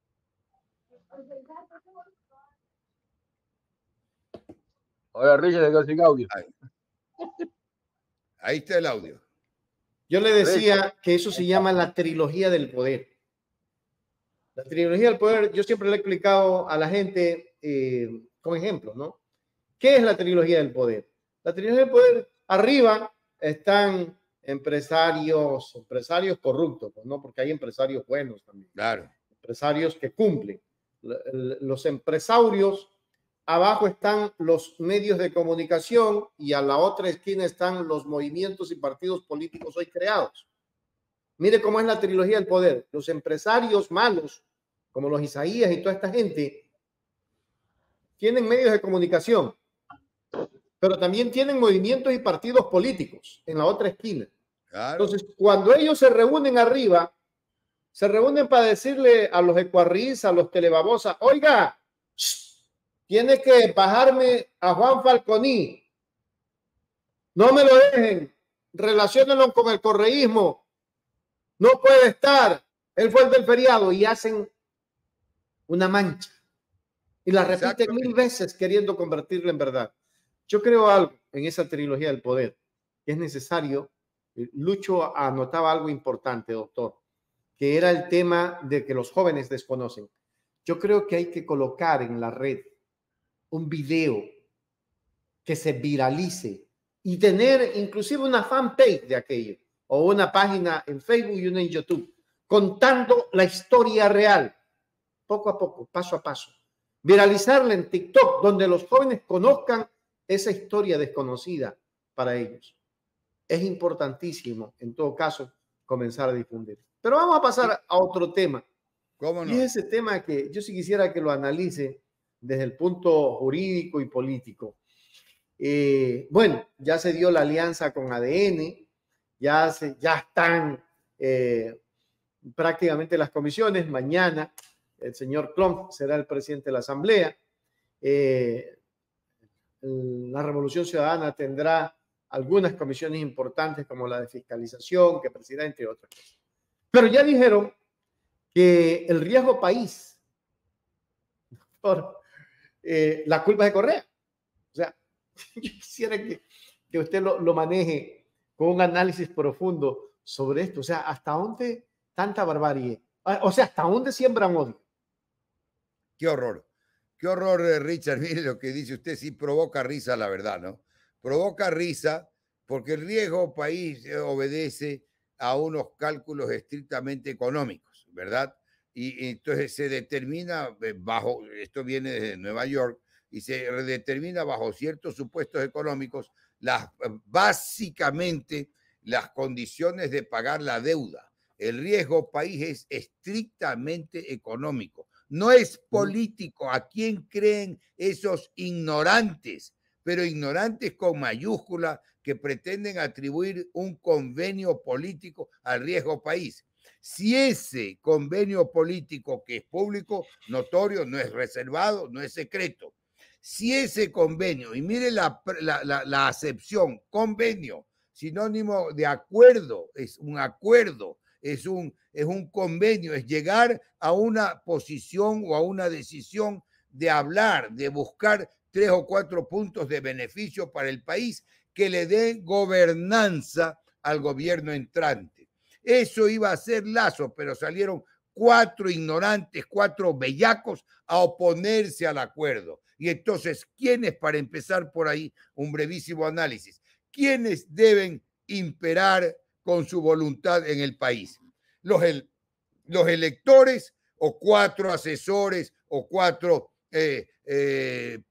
Oiga, Richard, sin audio. Ahí está el audio. Yo le decía que eso se llama la trilogía del poder. La trilogía del poder, yo siempre le he explicado a la gente con ejemplos, ¿no? ¿Qué es la trilogía del poder? La trilogía del poder, arriba están empresarios corruptos, ¿no? Porque hay empresarios buenos también. Claro. Empresarios que cumplen. Los empresarios, abajo están los medios de comunicación y a la otra esquina están los movimientos y partidos políticos hoy creados. Mire cómo es la trilogía del poder. Los empresarios malos, como los Isaías y toda esta gente, tienen medios de comunicación, pero también tienen movimientos y partidos políticos en la otra esquina. Claro. Entonces, cuando ellos se reúnen arriba, se reúnen para decirle a los ecuarris, a los telebabosas, oiga, tiene que bajarme a Juan Falconi, no me lo dejen, relaciónenlo con el correísmo, no puede estar, él fue el del feriado, y hacen una mancha y la repiten 1000 veces queriendo convertirla en verdad. Yo creo algo en esa trilogía del poder, que es necesario. Lucho anotaba algo importante, doctor, que era el tema de que los jóvenes desconocen. Yo creo que hay que colocar en la red un video que se viralice y tener inclusive una fanpage de aquello, o una página en Facebook y una en YouTube, contando la historia real, poco a poco, paso a paso. Viralizarla en TikTok, donde los jóvenes conozcan esa historia desconocida para ellos. Es importantísimo, en todo caso, comenzar a difundir. Pero vamos a pasar a otro tema. ¿Cómo no? Y es ese tema que yo sí quisiera que lo analice desde el punto jurídico y político. Bueno, ya se dio la alianza con ADN, ya están prácticamente las comisiones. Mañana el señor Klomp será el presidente de la Asamblea. La Revolución Ciudadana tendrá algunas comisiones importantes como la de fiscalización, que presidirá, entre otras cosas. Pero ya dijeron que el riesgo país por la culpa de Correa. O sea, yo quisiera que usted lo maneje con un análisis profundo sobre esto. O sea, ¿hasta dónde tanta barbarie? O sea, ¿hasta dónde siembran odio? Qué horror. Qué horror, Richard. Mire lo que dice usted, sí provoca risa, la verdad, ¿no? Provoca risa porque el riesgo país obedece a unos cálculos estrictamente económicos, ¿verdad? Y entonces se determina bajo, esto viene desde Nueva York, y se determina bajo ciertos supuestos económicos básicamente las condiciones de pagar la deuda. El riesgo país es estrictamente económico. No es político. ¿A quién creen esos ignorantes? Pero ignorantes con mayúscula que pretenden atribuir un convenio político al riesgo país. Si ese convenio político, que es público, notorio, no es reservado, no es secreto, si ese convenio, y mire la acepción, convenio, sinónimo de acuerdo, es un acuerdo, es un convenio, es llegar a una posición o a una decisión de hablar, de buscar 3 o 4 puntos de beneficio para el país que le den gobernanza al gobierno entrante. Eso iba a ser Lazo, pero salieron 4 ignorantes, 4 bellacos a oponerse al acuerdo. Y entonces, ¿quiénes, para empezar por ahí, un brevísimo análisis, quiénes deben imperar con su voluntad en el país? Los electores o 4 asesores o 4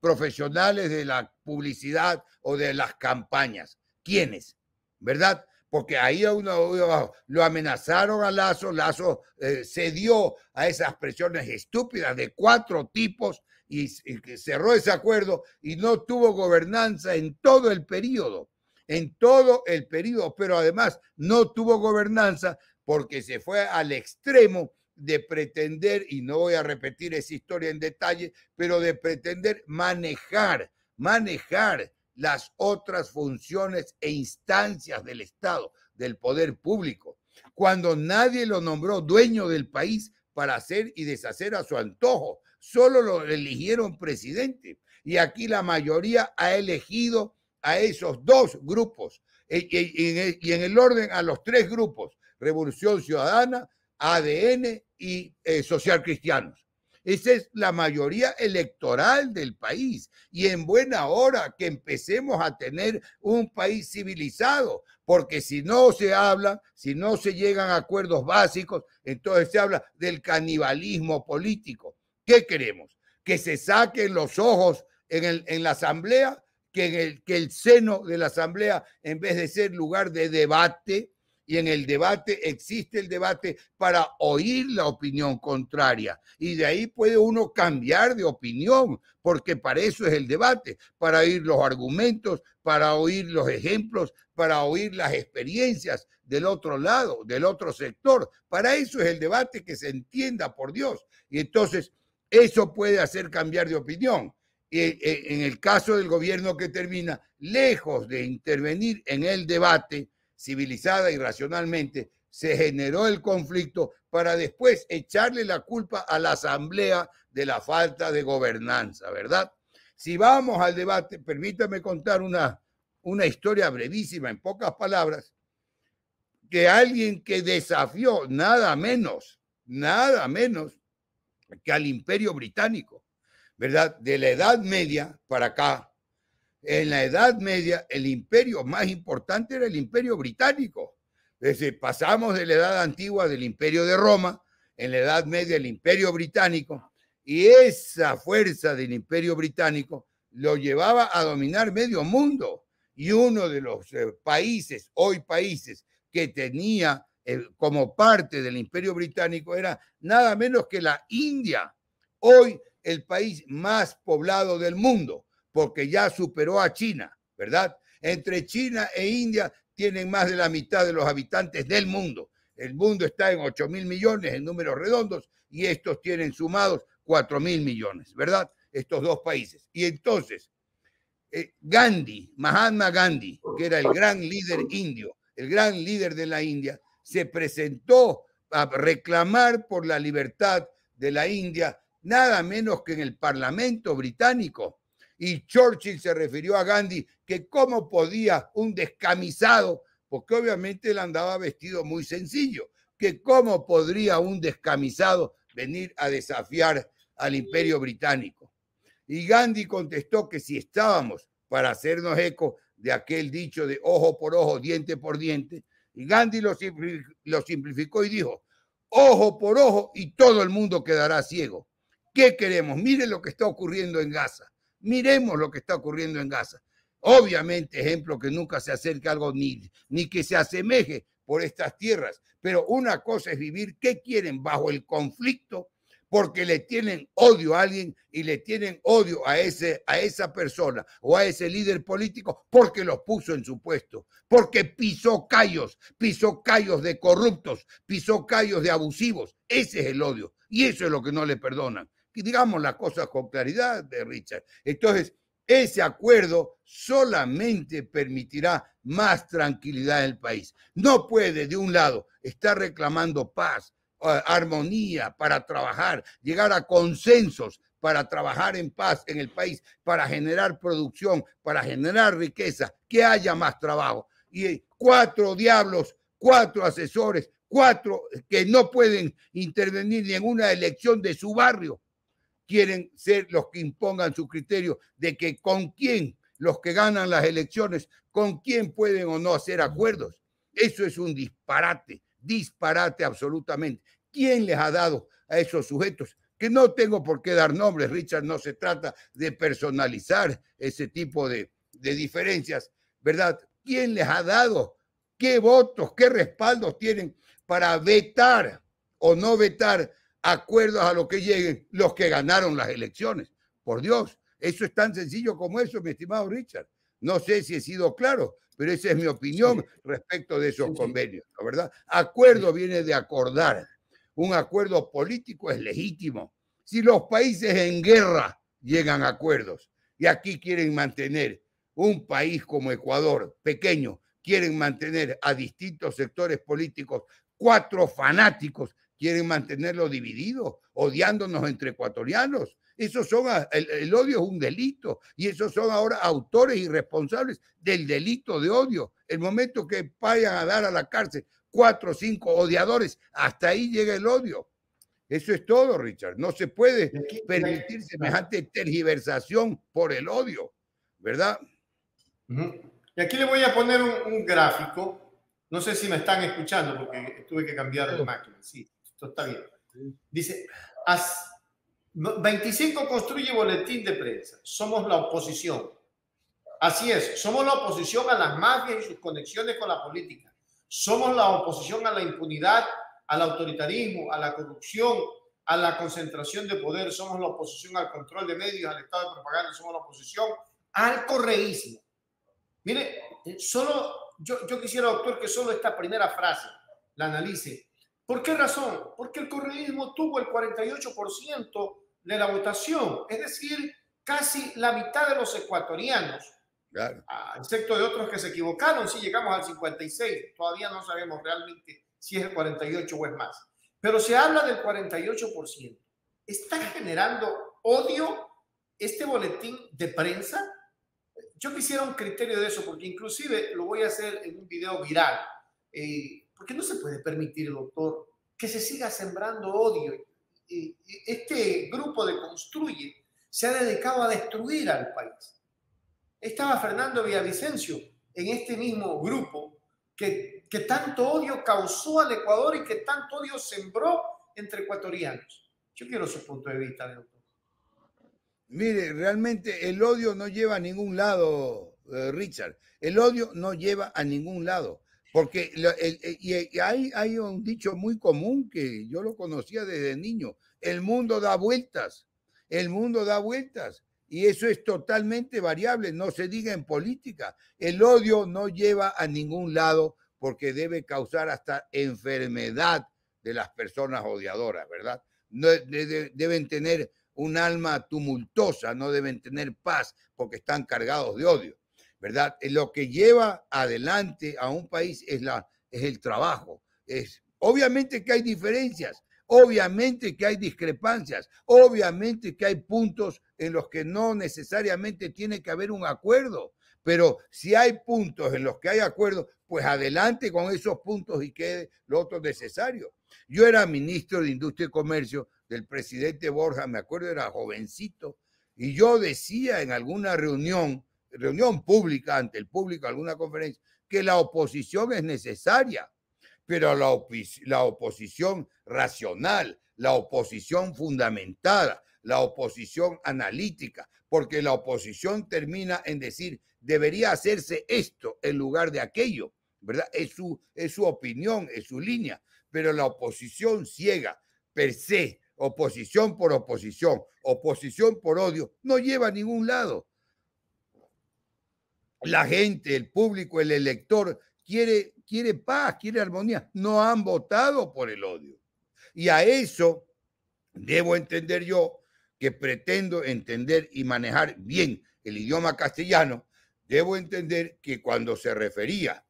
profesionales de la publicidad o de las campañas. ¿Quiénes? ¿Verdad? Porque ahí lo amenazaron a Lazo, Lazo cedió a esas presiones estúpidas de 4 tipos y cerró ese acuerdo y no tuvo gobernanza en todo el periodo. en todo el periodo, pero además no tuvo gobernanza porque se fue al extremo de pretender, y no voy a repetir esa historia en detalle, pero de pretender manejar las otras funciones e instancias del Estado, del poder público, cuando nadie lo nombró dueño del país para hacer y deshacer a su antojo. Solo lo eligieron presidente. Y aquí la mayoría ha elegido a esos dos grupos. Y en el orden a los tres grupos: Revolución Ciudadana, ADN y Social Cristianos. Esa es la mayoría electoral del país. Y en buena hora que empecemos a tener un país civilizado, porque si no se habla, si no se llegan a acuerdos básicos, entonces se habla del canibalismo político. ¿Qué queremos? Que se saquen los ojos en la asamblea, que el seno de la asamblea, en vez de ser lugar de debate, y en el debate existe el debate para oír la opinión contraria, y de ahí puede uno cambiar de opinión, porque para eso es el debate, para oír los argumentos, para oír los ejemplos, para oír las experiencias del otro lado, del otro sector. Para eso es el debate, que se entienda, por Dios. Y entonces eso puede hacer cambiar de opinión. En el caso del gobierno que termina, lejos de intervenir en el debate civilizada y racionalmente, se generó el conflicto para después echarle la culpa a la asamblea de la falta de gobernanza, ¿verdad? Si vamos al debate, permítame contar una historia brevísima, en pocas palabras, que alguien que desafió nada menos que al Imperio Británico, ¿verdad? De la Edad Media para acá. En la Edad Media, el imperio más importante era el Imperio Británico. Es decir, pasamos de la Edad Antigua del Imperio de Roma, en la Edad Media el Imperio Británico, y esa fuerza del Imperio Británico lo llevaba a dominar medio mundo. Y uno de los países, hoy países, que tenía como parte del Imperio Británico era nada menos que la India, hoy el país más poblado del mundo, porque ya superó a China, ¿verdad? Entre China e India tienen más de la mitad de los habitantes del mundo. El mundo está en 8.000 millones en números redondos, y estos tienen sumados 4.000 millones, ¿verdad? Estos dos países. Y entonces, Mahatma Gandhi, que era el gran líder indio, el gran líder de la India, se presentó a reclamar por la libertad de la India, nada menos que en el Parlamento británico. Y Churchill se refirió a Gandhi que cómo podía un descamisado, porque obviamente él andaba vestido muy sencillo, que cómo podría un descamisado venir a desafiar al Imperio Británico. Y Gandhi contestó que si estábamos para hacernos eco de aquel dicho de ojo por ojo, diente por diente, y Gandhi lo simplificó y dijo: ojo por ojo y todo el mundo quedará ciego. ¿Qué queremos? Miren lo que está ocurriendo en Gaza. Miremos lo que está ocurriendo en Gaza. Obviamente, ejemplo que nunca se acerque a algo ni que se asemeje por estas tierras. Pero una cosa es vivir, ¿qué quieren? Bajo el conflicto, porque le tienen odio a alguien y le tienen odio a esa persona o a ese líder político porque los puso en su puesto, porque pisó callos de corruptos, pisó callos de abusivos. Ese es el odio y eso es lo que no le perdonan. Y digamos las cosas con claridad, Richard. Entonces, ese acuerdo solamente permitirá más tranquilidad en el país. No puede, de un lado, estar reclamando paz, armonía para trabajar, llegar a consensos para trabajar en paz en el país, para generar producción, para generar riqueza, que haya más trabajo. Y 4 diablos, 4 asesores, 4 que no pueden intervenir ni en una elección de su barrio, quieren ser los que impongan su criterio de que con quién, los que ganan las elecciones, con quién pueden o no hacer acuerdos. Eso es un disparate absolutamente. ¿Quién les ha dado a esos sujetos? Que no tengo por qué dar nombres, Richard, no se trata de personalizar ese tipo de diferencias, ¿verdad? ¿Quién les ha dado? ¿Qué votos, qué respaldos tienen para vetar o no vetar acuerdos a los que lleguen los que ganaron las elecciones? Por Dios, eso es tan sencillo como eso, mi estimado Richard. No sé si he sido claro, pero esa es mi opinión respecto de esos convenios, ¿no? ¿Verdad? Acuerdo viene de acordar. Un acuerdo político es legítimo. Si los países en guerra llegan a acuerdos y aquí quieren mantener un país como Ecuador, pequeño, quieren mantener a distintos sectores políticos, 4 fanáticos quieren mantenerlo dividido, odiándonos entre ecuatorianos. Esos son, el odio es un delito y esos son ahora autores y responsables del delito de odio. El momento que vayan a dar a la cárcel 4 o 5 odiadores, hasta ahí llega el odio. Eso es todo, Richard. No se puede permitir semejante tergiversación por el odio, ¿verdad? Y aquí le voy a poner un gráfico. No sé si me están escuchando porque tuve que cambiar de máquina. Sí, esto está bien. Dice, 25 construye boletín de prensa. Somos la oposición. Así es, somos la oposición a las mafias y sus conexiones con la política. Somos la oposición a la impunidad, al autoritarismo, a la corrupción, a la concentración de poder. Somos la oposición al control de medios, al estado de propaganda. Somos la oposición al correísmo. Mire, yo quisiera, doctor, que solo esta primera frase la analice. ¿Por qué razón? Porque el correísmo tuvo el 48% de la votación, es decir, casi la mitad de los ecuatorianos, claro, excepto de otros que se equivocaron. Sí, llegamos al 56, todavía no sabemos realmente si es el 48 o es más, pero se habla del 48%. ¿Está generando odio este boletín de prensa? Yo quisiera un criterio de eso, porque inclusive lo voy a hacer en un video viral, porque no se puede permitir, doctor, que se siga sembrando odio. Este grupo de Construye se ha dedicado a destruir al país. Estaba Fernando Villavicencio en este mismo grupo que tanto odio causó al Ecuador y que tanto odio sembró entre ecuatorianos. Yo quiero su punto de vista, doctor. Mire, realmente el odio no lleva a ningún lado, Richard. El odio no lleva a ningún lado. Porque hay un dicho muy común que yo lo conocía desde niño. El mundo da vueltas. El mundo da vueltas. Y eso es totalmente variable. No se diga en política. El odio no lleva a ningún lado porque debe causar hasta enfermedad de las personas odiadoras, ¿verdad? No, deben tener un alma tumultuosa, no deben tener paz porque están cargados de odio, ¿verdad? Lo que lleva adelante a un país es el trabajo. Obviamente que hay diferencias, obviamente que hay discrepancias, obviamente que hay puntos en los que no necesariamente tiene que haber un acuerdo, pero si hay puntos en los que hay acuerdo, pues adelante con esos puntos y quede lo otro necesario. Yo era ministro de Industria y Comercio del presidente Borja, me acuerdo, era jovencito, y yo decía en alguna reunión pública, ante el público, alguna conferencia, que la oposición es necesaria, pero la oposición racional, la oposición fundamentada, la oposición analítica, porque la oposición termina en decir, debería hacerse esto en lugar de aquello, ¿verdad? Es su opinión, es su línea, pero la oposición ciega, per se, oposición por odio, no lleva a ningún lado. La gente, el público, el elector quiere paz, quiere armonía. No han votado por el odio. Y a eso debo entender yo, que pretendo entender y manejar bien el idioma castellano, debo entender que cuando se refería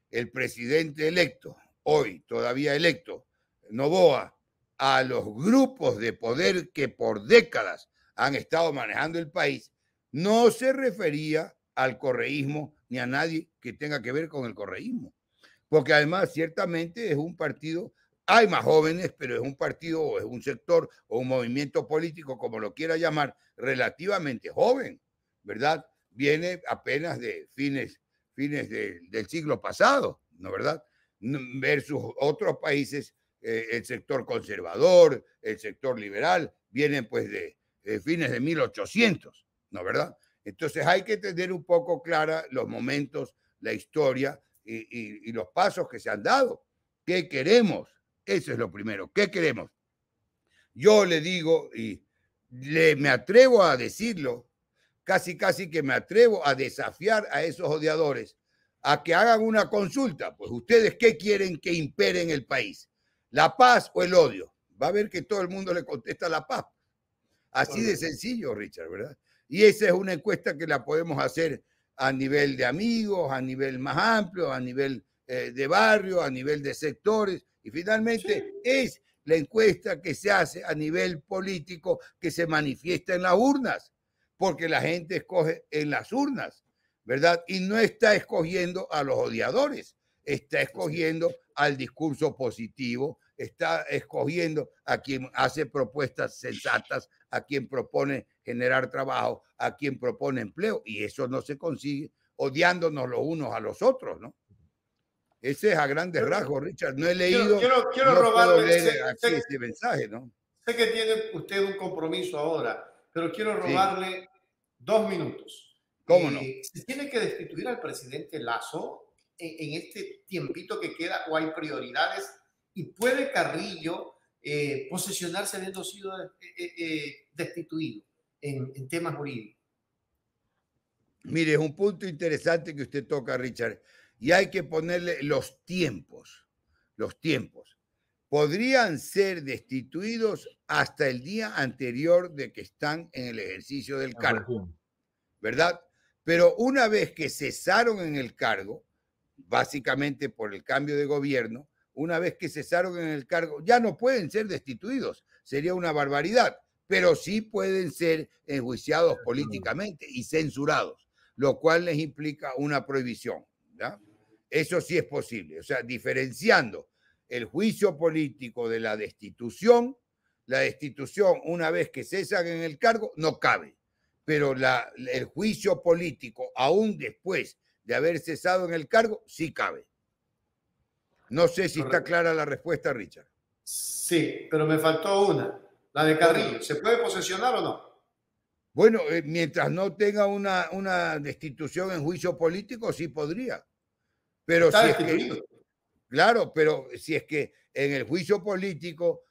el presidente electo, hoy todavía electo, Noboa, a los grupos de poder que por décadas han estado manejando el país, no se refería al correísmo ni a nadie que tenga que ver con el correísmo. Porque además, ciertamente es un partido, hay más jóvenes, pero es un partido o es un sector o un movimiento político, como lo quiera llamar, relativamente joven, ¿verdad? Viene apenas de fines del siglo pasado, ¿no verdad? Versus otros países, el sector conservador, el sector liberal, vienen pues de fines de 1800, ¿no verdad? Entonces hay que tener un poco clara los momentos, la historia y los pasos que se han dado. ¿Qué queremos? Eso es lo primero. ¿Qué queremos? Yo le digo, y me atrevo a decirlo, casi que me atrevo a desafiar a esos odiadores a que hagan una consulta. Pues ustedes, ¿qué quieren que impere en el país? ¿La paz o el odio? Va a ver que todo el mundo le contesta la paz. Así de sencillo, Richard, ¿verdad? Y esa es una encuesta que la podemos hacer a nivel de amigos, a nivel más amplio, a nivel de barrio, a nivel de sectores. Y finalmente es la encuesta que se hace a nivel político que se manifiesta en las urnas, porque la gente escoge en las urnas, ¿verdad? Y no está escogiendo a los odiadores, está escogiendo al discurso positivo, está escogiendo a quien hace propuestas sensatas, a quien propone generar trabajo, a quien propone empleo, y eso no se consigue odiándonos los unos a los otros, ¿no? Ese es a grandes rasgos, Richard. No he leído, quiero no robarle, puedo leer aquí ese mensaje, ¿no? Sé que tiene usted un compromiso ahora, pero quiero robarle 2 minutos. ¿Cómo no? ¿Se tiene que destituir al presidente Lasso en este tiempito que queda o hay prioridades? ¿Y puede Carrillo posesionarse habiendo sido destituido en temas jurídicos? Mire, es un punto interesante que usted toca, Richard, y hay que ponerle los tiempos. Los tiempos. Podrían ser destituidos hasta el día anterior de que están en el ejercicio del cargo, ¿verdad? Pero una vez que cesaron en el cargo, básicamente por el cambio de gobierno, una vez que cesaron en el cargo, ya no pueden ser destituidos. Sería una barbaridad, pero sí pueden ser enjuiciados políticamente y censurados, lo cual les implica una prohibición, ¿ya? Eso sí es posible, o sea, diferenciando el juicio político de la destitución una vez que cesan en el cargo no cabe, pero el juicio político aún después de haber cesado en el cargo sí cabe. No sé si está clara la respuesta, Richard. Sí, pero me faltó una, la de Carrillo. ¿Se puede posesionar o no? Bueno, mientras no tenga una destitución en juicio político, sí podría. Pero está si destituido. Es que, claro, pero si es que en el juicio político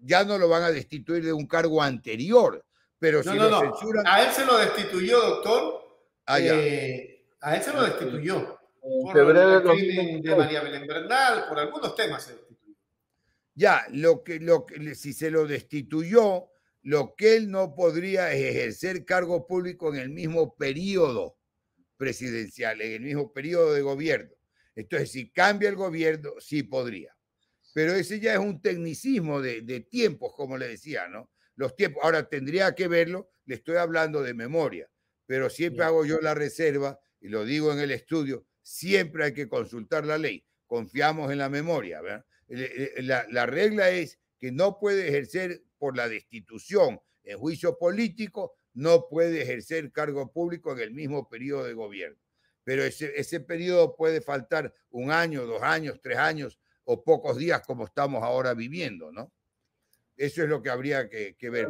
ya no lo van a destituir de un cargo anterior, pero si lo censuran... A él se lo destituyó, doctor. A él se lo destituyó. Por el crimen de María Belén Bernal, por algunos temas se destituyó. Ya, si se lo destituyó, lo que él no podría es ejercer cargo público en el mismo periodo presidencial, en el mismo periodo de gobierno. Entonces, si cambia el gobierno, sí podría. Pero ese ya es un tecnicismo de tiempos, como le decía, ¿no? Los tiempos. Ahora, tendría que verlo, le estoy hablando de memoria, pero siempre hago yo la reserva, y lo digo en el estudio, siempre hay que consultar la ley. Confiamos en la memoria, ¿verdad? La regla es que no puede ejercer por la destitución en juicio político, no puede ejercer cargo público en el mismo periodo de gobierno. Pero ese periodo puede faltar 1 año, 2 años, 3 años o pocos días como estamos ahora viviendo, ¿no? Eso es lo que habría que ver.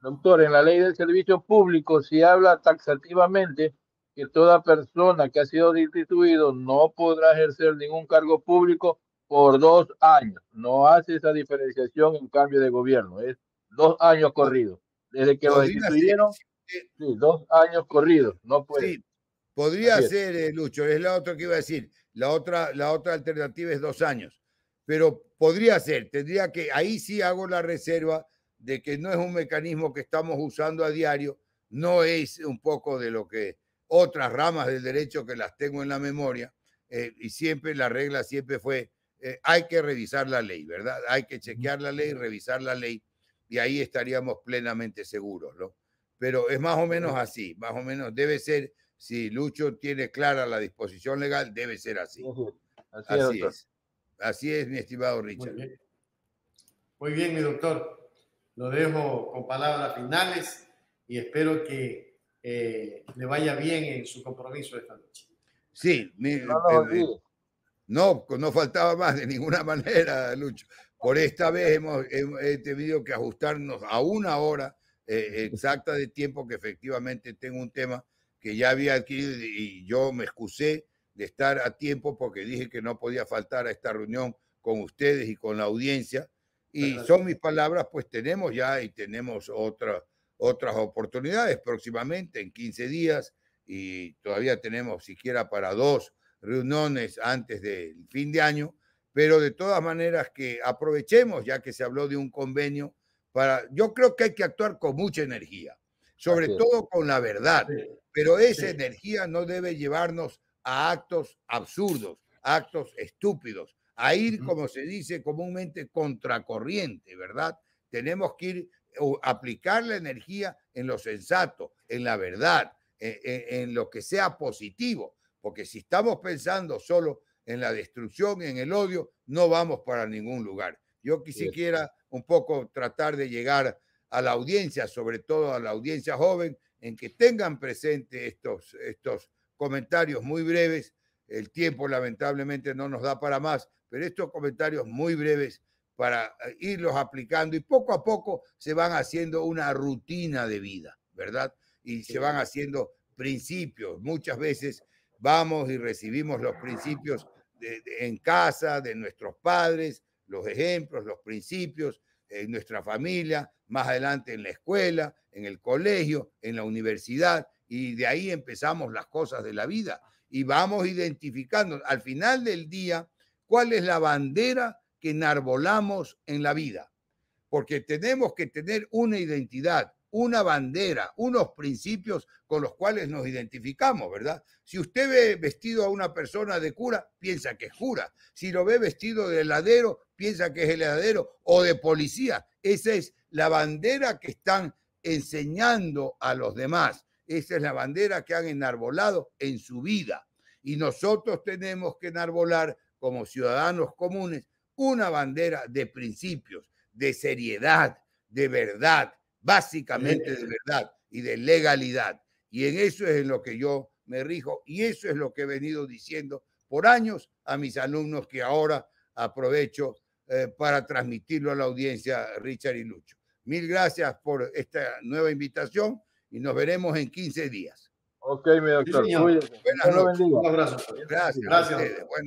Doctor, en la ley del servicio público se habla taxativamente que toda persona que ha sido destituido no podrá ejercer ningún cargo público por 2 años. No hace esa diferenciación en cambio de gobierno. Es 2 años corridos. Desde que lo destituyeron, sí, 2 años corridos. No puede. Sí, podría ser, Lucho. Es la otra que iba a decir. La otra alternativa es 2 años. Pero podría ser. Tendría que, ahí sí hago la reserva de que no es un mecanismo que estamos usando a diario. No es un poco de lo que otras ramas del derecho que las tengo en la memoria. Y siempre la regla siempre fue, hay que revisar la ley, ¿verdad? Hay que chequear la ley, revisar la ley. Y ahí estaríamos plenamente seguros, ¿no? Pero es más o menos así. Más o menos debe ser. Si Lucho tiene clara la disposición legal, debe ser así. Así es. Así es, mi estimado Richard. Muy bien, mi doctor. Lo dejo con palabras finales y espero que le vaya bien en su compromiso esta noche. Sí, no faltaba más de ninguna manera, Lucho. Por esta vez he tenido que ajustarnos a 1 hora exacta de tiempo, que efectivamente tengo un tema que ya había adquirido y yo me excusé de estar a tiempo porque dije que no podía faltar a esta reunión con ustedes y con la audiencia. Y son mis palabras, pues tenemos ya y tenemos otras oportunidades próximamente, en 15 días, y todavía tenemos siquiera para 2 reuniones antes del fin de año, pero de todas maneras que aprovechemos, ya que se habló de un convenio, yo creo que hay que actuar con mucha energía, sobre todo con la verdad, pero esa energía no debe llevarnos a actos absurdos, actos estúpidos, a ir, como se dice comúnmente, contracorriente, ¿verdad? Tenemos que ir aplicar la energía en lo sensato, en la verdad, en lo que sea positivo, porque si estamos pensando solo en la destrucción, en el odio, no vamos para ningún lugar. Yo quisiera un poco tratar de llegar a la audiencia, sobre todo a la audiencia joven, en que tengan presente estos comentarios muy breves. El tiempo lamentablemente no nos da para más, pero estos comentarios muy breves para irlos aplicando y poco a poco se van haciendo una rutina de vida, ¿verdad? Y se van haciendo principios. Muchas veces vamos y recibimos los principios en casa, de nuestros padres, los ejemplos, los principios, en nuestra familia, más adelante en la escuela, en el colegio, en la universidad, y de ahí empezamos las cosas de la vida y vamos identificando al final del día cuál es la bandera que enarbolamos en la vida, porque tenemos que tener una identidad, una bandera, unos principios con los cuales nos identificamos, ¿verdad? Si usted ve vestido a una persona de cura, piensa que es cura. Si lo ve vestido de heladero, piensa que es heladero o de policía. Esa es la bandera que están enseñando a los demás. Esa es la bandera que han enarbolado en su vida. Y nosotros tenemos que enarbolar como ciudadanos comunes una bandera de principios, de seriedad, de verdad, básicamente de verdad y de legalidad. Y en eso es en lo que yo me rijo y eso es lo que he venido diciendo por años a mis alumnos, que ahora aprovecho para transmitirlo a la audiencia, Richard y Lucho. Mil gracias por esta nueva invitación y nos veremos en 15 días. Ok, mi doctor. Sí, Buenas noches. Un abrazo. Gracias. Gracias. A ustedes. Bueno.